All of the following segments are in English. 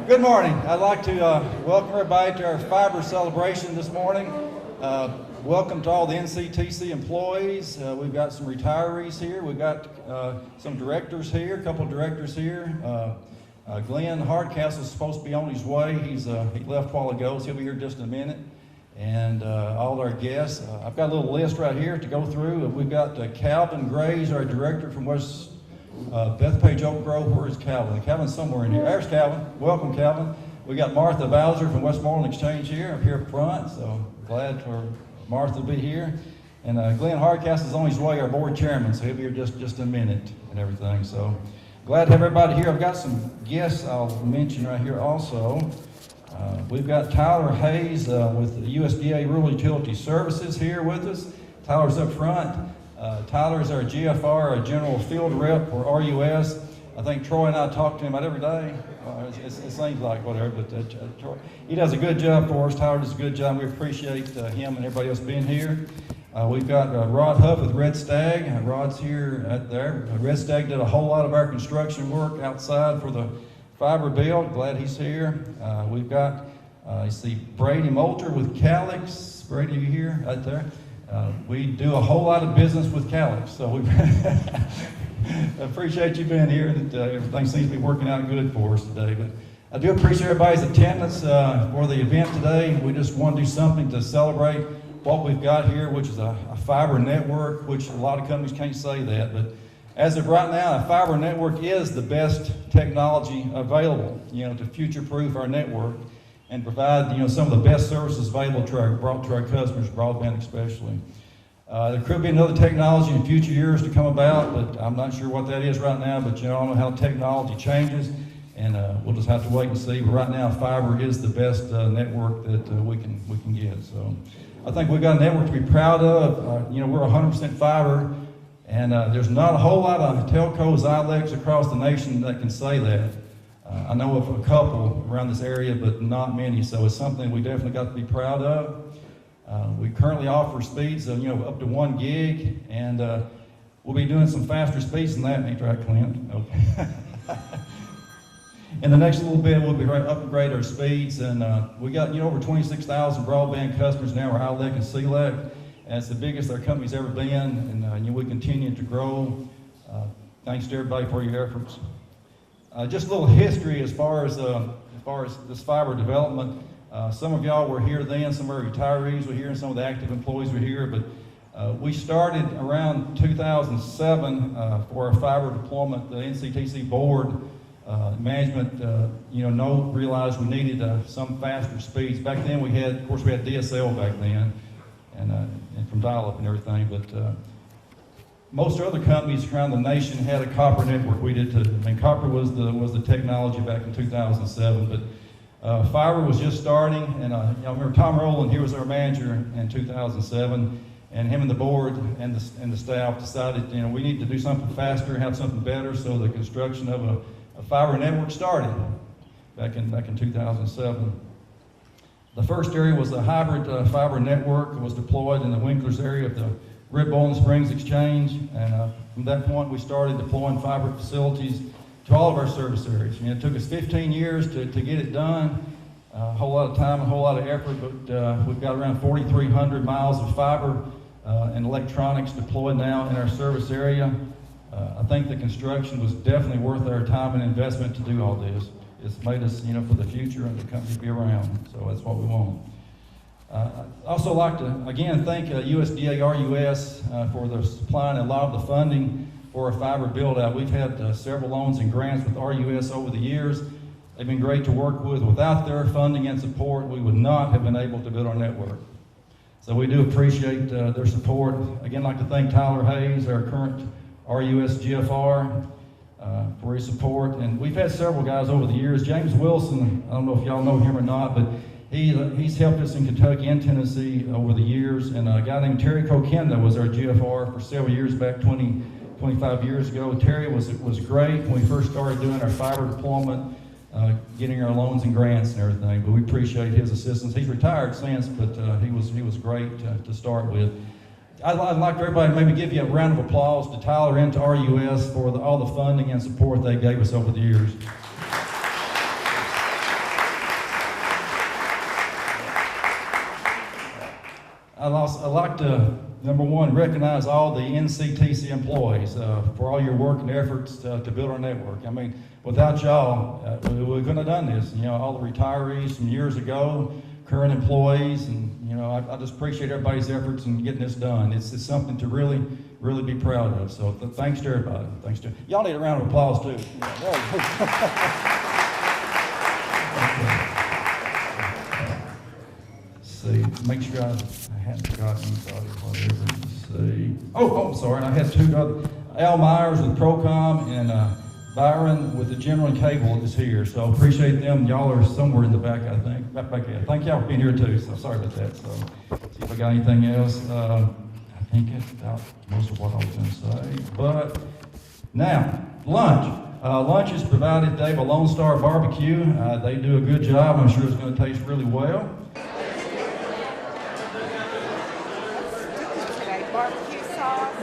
Good morning. I'd like to welcome everybody to our fiber celebration this morning. Welcome to all the NCTC employees. We've got some retirees here. We've got some directors here, a couple of directors here. Glenn Hardcastle is supposed to be on his way. He left a while ago, so he'll be here just in a minute. And all our guests. I've got a little list right here to go through. We've got Calvin Grays, our director from West Bethpage Oak Grove. Where is Calvin? Calvin's somewhere in here. There's Calvin. Welcome, Calvin. We got Martha Bowser from Westmoreland Exchange here, up here up front. So glad for Martha to be here. And Glenn Hardcastle is on his way, our board chairman, so he'll be here just in a minute and everything. So glad to have everybody here. I've got some guests I'll mention right here also. We've got Tyler Hayes with the USDA Rural Utility Services here with us. Tyler's up front. Tyler is our GFR, our General Field Rep for RUS. I think Troy and I talk to him about every day. It seems like whatever, but Troy, he does a good job for us. Tyler does a good job. We appreciate him and everybody else being here. We've got Rod Huff with Red Stag. Rod's here right there. Red Stag did a whole lot of our construction work outside for the fiber build. Glad he's here. We've got, you see Brady Moulter with Calix. Brady, you here? Right there. We do a whole lot of business with Calix, so we appreciate you being here. That everything seems to be working out good for us today. But I do appreciate everybody's attendance for the event today. We just want to do something to celebrate what we've got here, which is a fiber network, which a lot of companies can't say that, but as of right now, a fiber network is the best technology available, to future-proof our network and provide, some of the best services available to our customers, broadband especially. There could be another technology in future years to come about, but I'm not sure what that is right now. But I don't know how technology changes, and we'll just have to wait and see. But right now, fiber is the best network that we can get. So I think we've got a network to be proud of. We're 100% fiber. And there's not a whole lot of telcos, ILECs across the nation that can say that. I know of a couple around this area, but not many. So it's something we definitely got to be proud of. We currently offer speeds of, up to 1 gig, and we'll be doing some faster speeds than that. Ain't right, Clint? Okay. In the next little bit, we'll be upgrade our speeds, and we got over 26,000 broadband customers now, our ILEC and CLEC. And it's the biggest our company's ever been, and we continue to grow. Thanks to everybody for your efforts. Just a little history as far as this fiber development. Some of y'all were here then, some of our retirees were here, and some of the active employees were here. But we started around 2007 for our fiber deployment. The NCTC board management, realized we needed some faster speeds. Back then we had DSL back then. And from dial-up and everything, but most other companies around the nation had a copper network. We did too. Copper was the technology back in 2007, but fiber was just starting. And I remember Tom Rowland, he was our manager in 2007, and him and the board and the staff decided, we need to do something faster, have something better. So the construction of a fiber network started back in 2007. The first area was a hybrid fiber network. It was deployed in the Winklers area of the Red Bowling Springs Exchange. And from that point, we started deploying fiber facilities to all of our service areas. It took us 15 years to get it done. A whole lot of time, a whole lot of effort, but we've got around 4,300 miles of fiber and electronics deployed now in our service area. I think the construction was definitely worth our time and investment to do all this. It's made us, for the future and the company to be around. So that's what we want. I'd also like to, again, thank USDA RUS for their supplying a lot of the funding for our fiber build-out. We've had several loans and grants with RUS over the years. They've been great to work with. Without their funding and support, we would not have been able to build our network. So we do appreciate their support. Again, I'd like to thank Tyler Hayes, our current RUS GFR, for his support. And we've had several guys over the years. James Wilson, I don't know if y'all know him or not, but he's helped us in Kentucky and Tennessee over the years. And a guy named Terry Kokenda was our GFR for several years back, 25 years ago. Terry was great when we first started doing our fiber deployment, getting our loans and grants and everything. But we appreciate his assistance. He's retired since, but he was great to start with. I'd like for everybody to maybe give you a round of applause to Tyler and to RUS for all the funding and support they gave us over the years. I'd like to, number one, recognize all the NCTC employees for all your work and efforts to build our network. I mean, without y'all, we couldn't have done this. You know, all the retirees from years ago, current employees, and you know, I just appreciate everybody's efforts in getting this done. It's something to really be proud of. So thanks to everybody. Thanks to y'all. Need a round of applause too. See, make sure I hadn't forgotten anybody, whatever. Let's see. Oh, sorry. I had two other. Al Myers with Procom and Byron with the General and Cable is here. So appreciate them. Y'all are somewhere in the back, I think. Right back there. Thank y'all for being here too. So sorry about that. So see if I got anything else. I think that's about most of what I was going to say. But now, lunch. Lunch is provided today by Lone Star Barbecue. They do a good job. I'm sure it's going to taste really well. Barbecue sauce.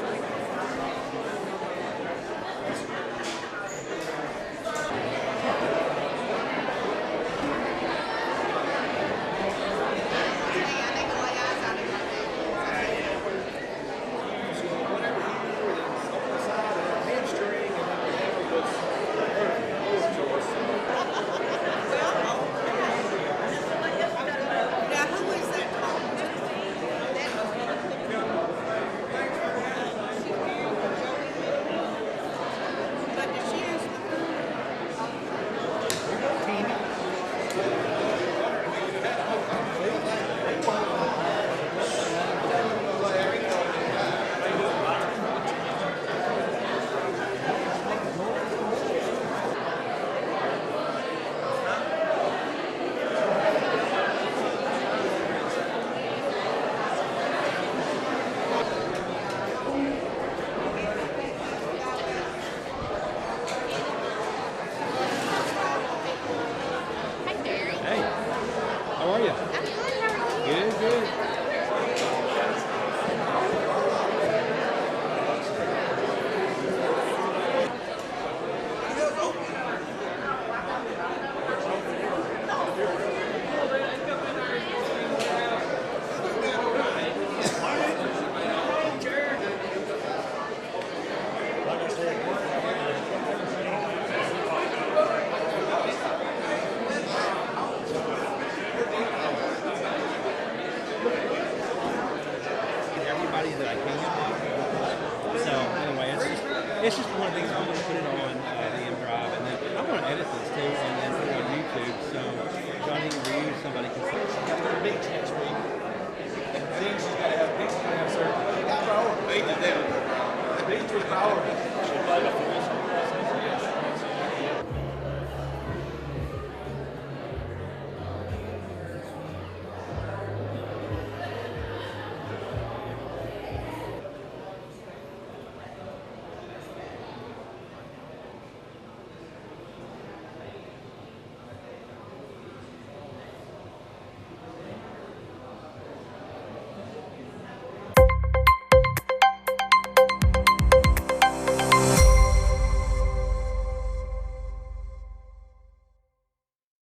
It's just one of the things I'm going to put it on the M Drive, and then I'm going to edit this too, and then put it on YouTube. So Johnny Reeves, somebody can see. Big text read. Things you gotta have big certain. Big to them. Big to power.